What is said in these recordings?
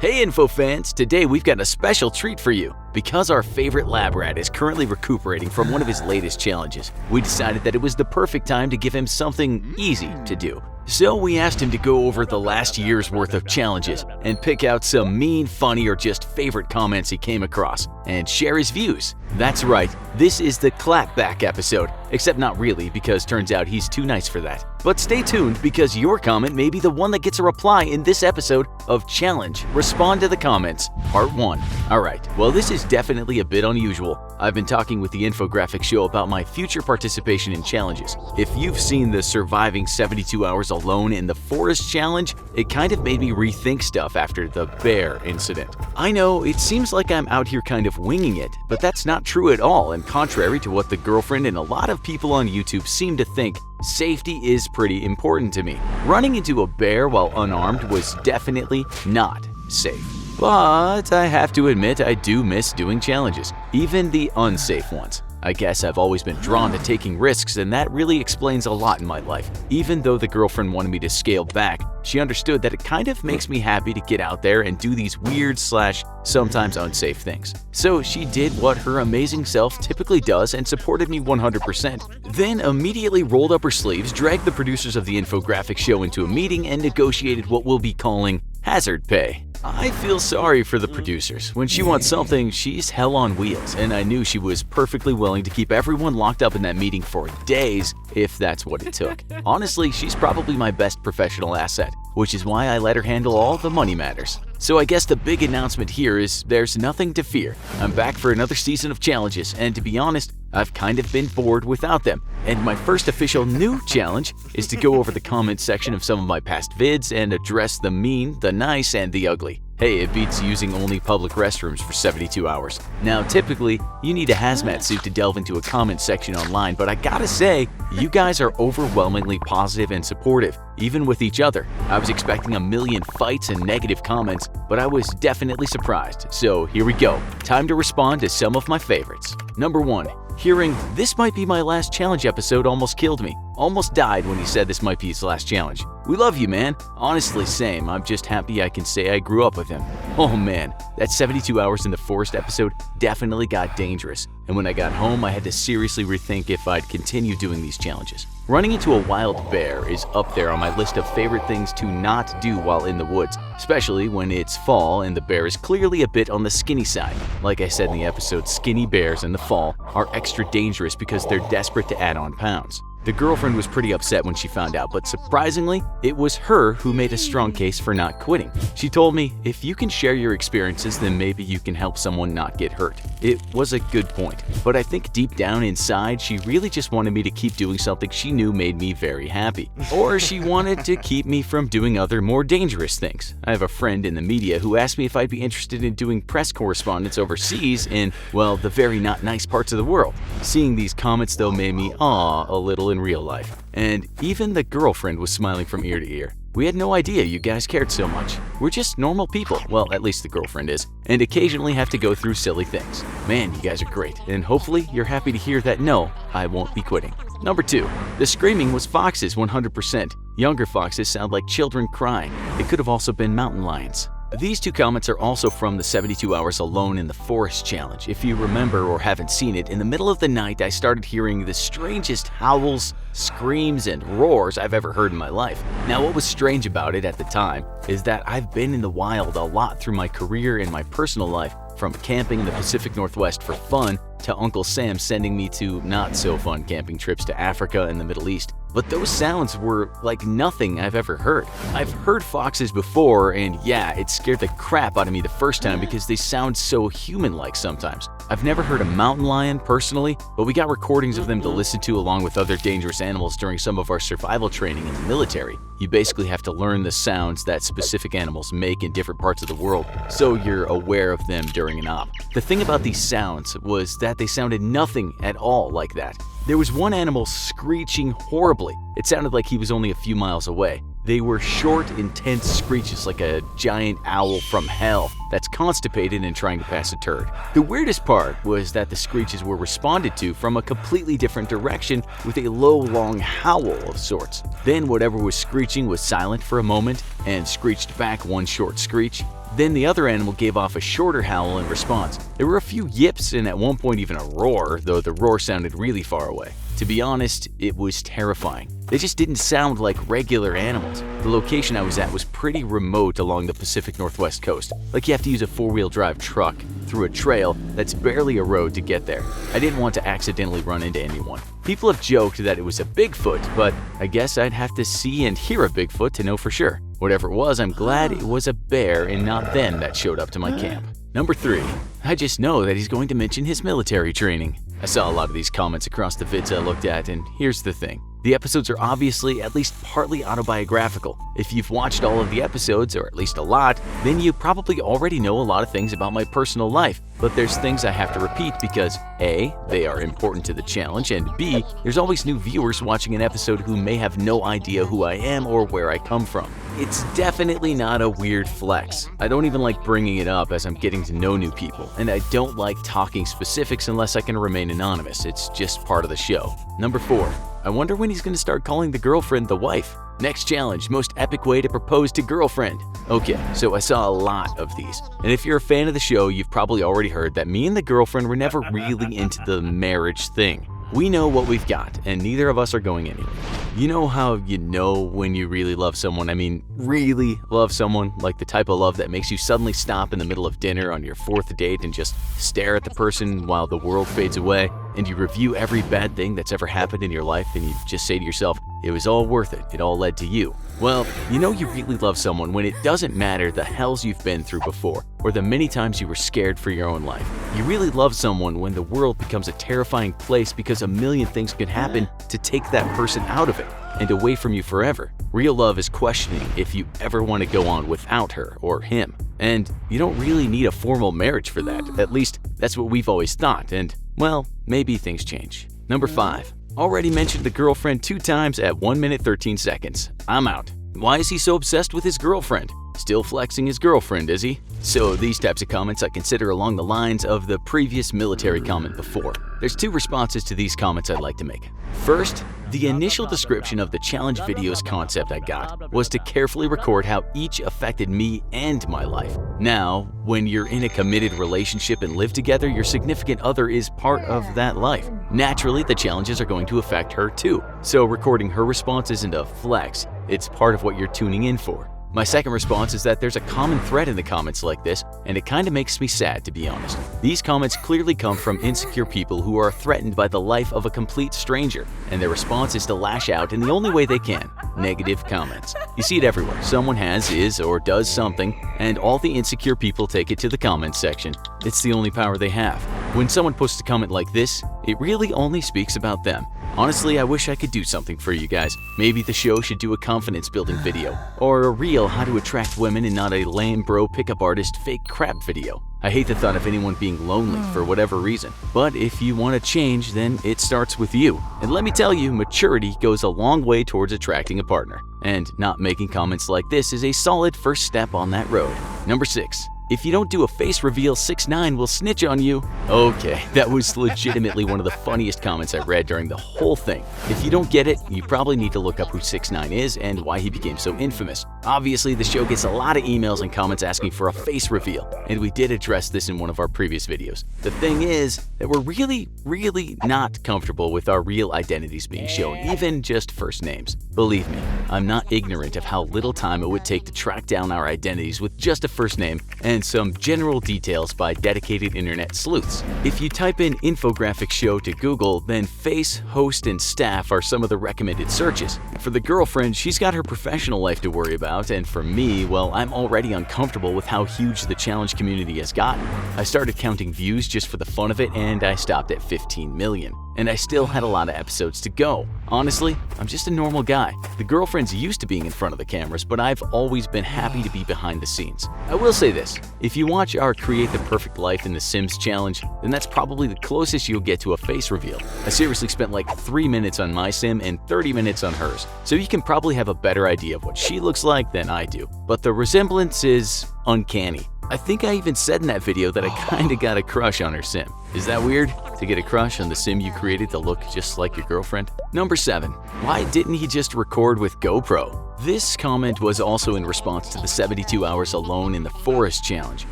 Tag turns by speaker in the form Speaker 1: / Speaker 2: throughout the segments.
Speaker 1: Hey Info fans, today we've got a special treat for you. Because our favorite lab rat is currently recuperating from one of his latest challenges, we decided that it was the perfect time to give him something easy to do. So we asked him to go over the last year's worth of challenges and pick out some mean, funny, or just favorite comments he came across and share his views. That's right, this is the clapback episode, except not really because turns out he's too nice for that. But stay tuned because your comment may be the one that gets a reply in this episode of Challenge Respond to the Comments Part 1. Alright, well this is definitely a bit unusual. I've been talking with the infographic show about my future participation in challenges. If you've seen the Surviving 72 Hours Alone in the Forest challenge, it kind of made me rethink stuff after the bear incident. I know, it seems like I'm out here kind of winging it, but that's not true at all, and contrary to what the girlfriend and a lot of people on YouTube seem to think, safety is pretty important to me. Running into a bear while unarmed was definitely not safe. But I have to admit I do miss doing challenges, even the unsafe ones. I guess I've always been drawn to taking risks, and that really explains a lot in my life. Even though the girlfriend wanted me to scale back, she understood that it kind of makes me happy to get out there and do these weird / sometimes unsafe things. So she did what her amazing self typically does and supported me 100%. Then immediately rolled up her sleeves, dragged the producers of the infographic show into a meeting, and negotiated what we'll be calling hazard pay. I feel sorry for the producers. When she wants something, she's hell on wheels, and I knew she was perfectly willing to keep everyone locked up in that meeting for days if that's what it took. Honestly, she's probably my best professional asset, which is why I let her handle all the money matters. So I guess the big announcement here is there's nothing to fear. I'm back for another season of challenges, and to be honest, I've kind of been bored without them. And my first official new challenge is to go over the comment section of some of my past vids and address the mean, the nice, and the ugly. Hey, it beats using only public restrooms for 72 hours. Now, typically, you need a hazmat suit to delve into a comment section online, but I gotta say, you guys are overwhelmingly positive and supportive, even with each other. I was expecting a million fights and negative comments, but I was definitely surprised. So here we go. Time to respond to some of my favorites. Number 1. Hearing, "This might be my last challenge episode" almost killed me. Almost died when he said this might be his last challenge. We love you, man. Honestly, same. I'm just happy I can say I grew up with him. Oh man, that 72 Hours in the Forest episode definitely got dangerous. And when I got home, I had to seriously rethink if I'd continue doing these challenges. Running into a wild bear is up there on my list of favorite things to not do while in the woods, especially when it's fall and the bear is clearly a bit on the skinny side. Like I said in the episode, skinny bears in the fall are extra dangerous because they're desperate to add on pounds. The girlfriend was pretty upset when she found out, but surprisingly, it was her who made a strong case for not quitting. She told me, "If you can share your experiences, then maybe you can help someone not get hurt." It was a good point, but I think deep down inside, she really just wanted me to keep doing something she knew made me very happy. Or she wanted to keep me from doing other more dangerous things. I have a friend in the media who asked me if I'd be interested in doing press correspondence overseas in, well, the very not nice parts of the world. Seeing these comments though made me a little in real life. And even the girlfriend was smiling from ear to ear. We had no idea you guys cared so much. We're just normal people, well, at least the girlfriend is, and occasionally have to go through silly things. Man, you guys are great, and hopefully you're happy to hear that no, I won't be quitting. Number 2. The screaming was foxes 100%. Younger foxes sound like children crying. It could have also been mountain lions. These 2 comments are also from the 72 Hours Alone in the Forest challenge. If you remember or haven't seen it, in the middle of the night I started hearing the strangest howls, screams, and roars I've ever heard in my life. Now what was strange about it at the time is that I've been in the wild a lot through my career and my personal life, from camping in the Pacific Northwest for fun to Uncle Sam sending me to not so fun camping trips to Africa and the Middle East. But those sounds were like nothing I've ever heard. I've heard foxes before, and yeah, it scared the crap out of me the first time because they sound so human-like sometimes. I've never heard a mountain lion personally, but we got recordings of them to listen to along with other dangerous animals during some of our survival training in the military. You basically have to learn the sounds that specific animals make in different parts of the world, so you're aware of them during an op. The thing about these sounds was that they sounded nothing at all like that. There was one animal screeching horribly. It sounded like he was only a few miles away. They were short, intense screeches like a giant owl from hell that's constipated and trying to pass a turd. The weirdest part was that the screeches were responded to from a completely different direction with a low, long howl of sorts. Then whatever was screeching was silent for a moment and screeched back one short screech. Then the other animal gave off a shorter howl in response. There were a few yips and at one point even a roar, though the roar sounded really far away. To be honest, it was terrifying. They just didn't sound like regular animals. The location I was at was pretty remote along the Pacific Northwest coast, like you have to use a four-wheel drive truck through a trail that's barely a road to get there. I didn't want to accidentally run into anyone. People have joked that it was a Bigfoot, but I guess I'd have to see and hear a Bigfoot to know for sure. Whatever it was, I'm glad it was a bear and not them that showed up to my camp. Number 3. I just know that he's going to mention his military training. I saw a lot of these comments across the vids I looked at, and here's the thing. The episodes are obviously at least partly autobiographical. If you've watched all of the episodes, or at least a lot, then you probably already know a lot of things about my personal life. But there's things I have to repeat because A, they are important to the challenge, and B, there's always new viewers watching an episode who may have no idea who I am or where I come from. It's definitely not a weird flex. I don't even like bringing it up as I'm getting to know new people, and I don't like talking specifics unless I can remain anonymous. It's just part of the show. Number 4. I wonder when he's going to start calling the girlfriend the wife. Next challenge, most epic way to propose to girlfriend. Okay, so I saw a lot of these. And if you're a fan of the show, you've probably already heard that me and the girlfriend were never really into the marriage thing. We know what we've got, and neither of us are going anywhere. You know how you know when you really love someone? I mean, really love someone, like the type of love that makes you suddenly stop in the middle of dinner on your 4th date and just stare at the person while the world fades away, and you review every bad thing that's ever happened in your life, and you just say to yourself, it was all worth it, it all led to you. Well, you know you really love someone when it doesn't matter the hells you've been through before, or the many times you were scared for your own life. You really love someone when the world becomes a terrifying place because a million things could happen to take that person out of it and away from you forever. Real love is questioning if you ever want to go on without her or him. And you don't really need a formal marriage for that. At least that's what we've always thought, and well, maybe things change. Number 5. Already mentioned the girlfriend 2 times at 1 minute 13 seconds. I'm out. Why is he so obsessed with his girlfriend? Still flexing his girlfriend, is he? So these types of comments I consider along the lines of the previous military comment before. There's 2 responses to these comments I'd like to make. First, the initial description of the challenge video's concept I got was to carefully record how each affected me and my life. Now, when you're in a committed relationship and live together, your significant other is part of that life. Naturally, the challenges are going to affect her too. So recording her response isn't a flex, it's part of what you're tuning in for. My second response is that there's a common thread in the comments like this, and it kinda makes me sad, to be honest. These comments clearly come from insecure people who are threatened by the life of a complete stranger, and their response is to lash out in the only way they can: negative comments. You see it everywhere. Someone has, is, or does something, and all the insecure people take it to the comments section. It's the only power they have. When someone posts a comment like this, it really only speaks about them. Honestly, I wish I could do something for you guys. Maybe the show should do a confidence-building video, or a real how to attract women and not a lame bro pickup artist fake crap video. I hate the thought of anyone being lonely for whatever reason, but if you want to change, then it starts with you. And let me tell you, maturity goes a long way towards attracting a partner, and not making comments like this is a solid first step on that road. Number 6. If you don't do a face reveal, 6ix9ine will snitch on you. Okay, that was legitimately one of the funniest comments I read during the whole thing. If you don't get it, you probably need to look up who 6ix9ine is and why he became so infamous. Obviously, the show gets a lot of emails and comments asking for a face reveal, and we did address this in one of our previous videos. The thing is that we're really not comfortable with our real identities being shown, even just first names. Believe me, I'm not ignorant of how little time it would take to track down our identities with just a first name and some general details by dedicated internet sleuths. If you type in infographic show to Google, then face, host, and staff are some of the recommended searches. For the girlfriend, she's got her professional life to worry about, and for me, well, I'm already uncomfortable with how huge the challenge community has gotten. I started counting views just for the fun of it, and I stopped at 15 million. And I still had a lot of episodes to go. Honestly, I'm just a normal guy. The girlfriend's used to being in front of the cameras, but I've always been happy to be behind the scenes. I will say this, if you watch our Create the Perfect Life in The Sims challenge, then that's probably the closest you'll get to a face reveal. I seriously spent like 3 minutes on my sim and 30 minutes on hers, so you can probably have a better idea of what she looks like than I do. But the resemblance is uncanny. I think I even said in that video that I kinda got a crush on her sim. Is that weird? To get a crush on the sim you created to look just like your girlfriend? Number 7. Why didn't he just record with GoPro? This comment was also in response to the 72 hours alone in the forest challenge.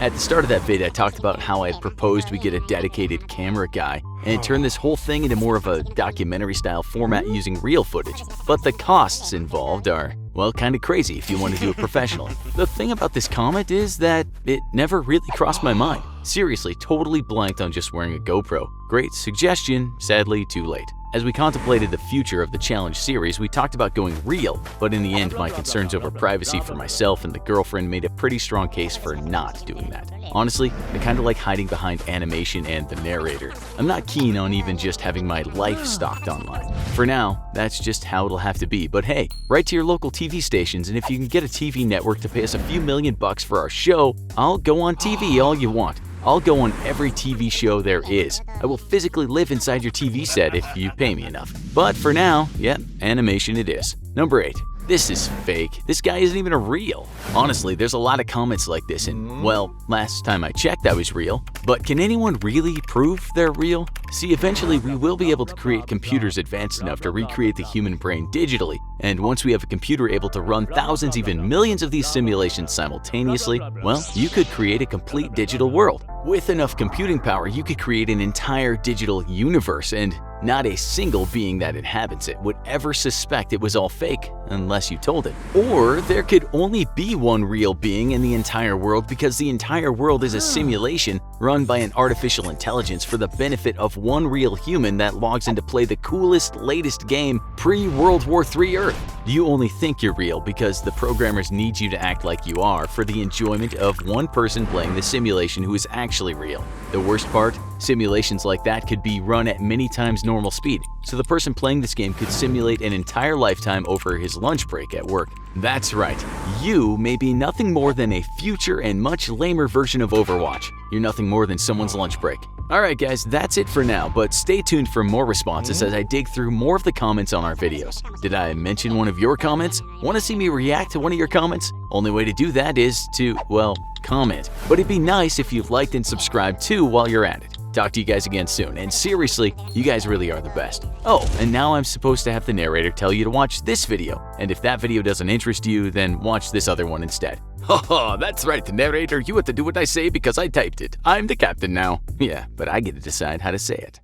Speaker 1: At the start of that vid, I talked about how I had proposed we get a dedicated camera guy and turn this whole thing into more of a documentary style format using real footage. But the costs involved are, well, kind of crazy if you want to do it professionally. The thing about this comment is that it never really crossed my mind. Seriously, totally blanked on just wearing a GoPro. Great suggestion, sadly too late. As we contemplated the future of the challenge series, we talked about going real, but in the end, my concerns over privacy for myself and the girlfriend made a pretty strong case for not doing that. Honestly, I kinda like hiding behind animation and the narrator. I'm not keen on even just having my life stalked online. For now, that's just how it'll have to be, but hey, write to your local TV stations, and if you can get a TV network to pay us a few $1,000,000 for our show, I'll go on TV all you want. I'll go on every TV show there is. I will physically live inside your TV set if you pay me enough. But for now, yep, animation it is. Number 8. This is fake. This guy isn't even a real. Honestly, there's a lot of comments like this, and well, last time I checked I was real. But can anyone really prove they're real? See, eventually we will be able to create computers advanced enough to recreate the human brain digitally, and once we have a computer able to run thousands, even millions of these simulations simultaneously, well, you could create a complete digital world. With enough computing power, you could create an entire digital universe, and not a single being that inhabits it would ever suspect it was all fake unless you told it. Or there could only be one real being in the entire world because the entire world is a simulation run by an artificial intelligence for the benefit of one real human that logs in to play the coolest, latest game pre-World War III Earth. You only think you're real because the programmers need you to act like you are for the enjoyment of one person playing the simulation who is actually real. The worst part? Simulations like that could be run at many times normal speed, so the person playing this game could simulate an entire lifetime over his lunch break at work. That's right, you may be nothing more than a future and much lamer version of Overwatch. You're nothing more than someone's lunch break. Alright guys, that's it for now, but stay tuned for more responses as I dig through more of the comments on our videos. Did I mention one of your comments? Want to see me react to one of your comments? Only way to do that is to, well, comment. But it'd be nice if you liked and subscribed too while you're at it. Talk to you guys again soon, and seriously, you guys really are the best. Oh, and now I'm supposed to have the narrator tell you to watch this video, and if that video doesn't interest you, then watch this other one instead. Haha, that's right, the narrator, you have to do what I say because I typed it. I'm the captain now. Yeah, but I get to decide how to say it.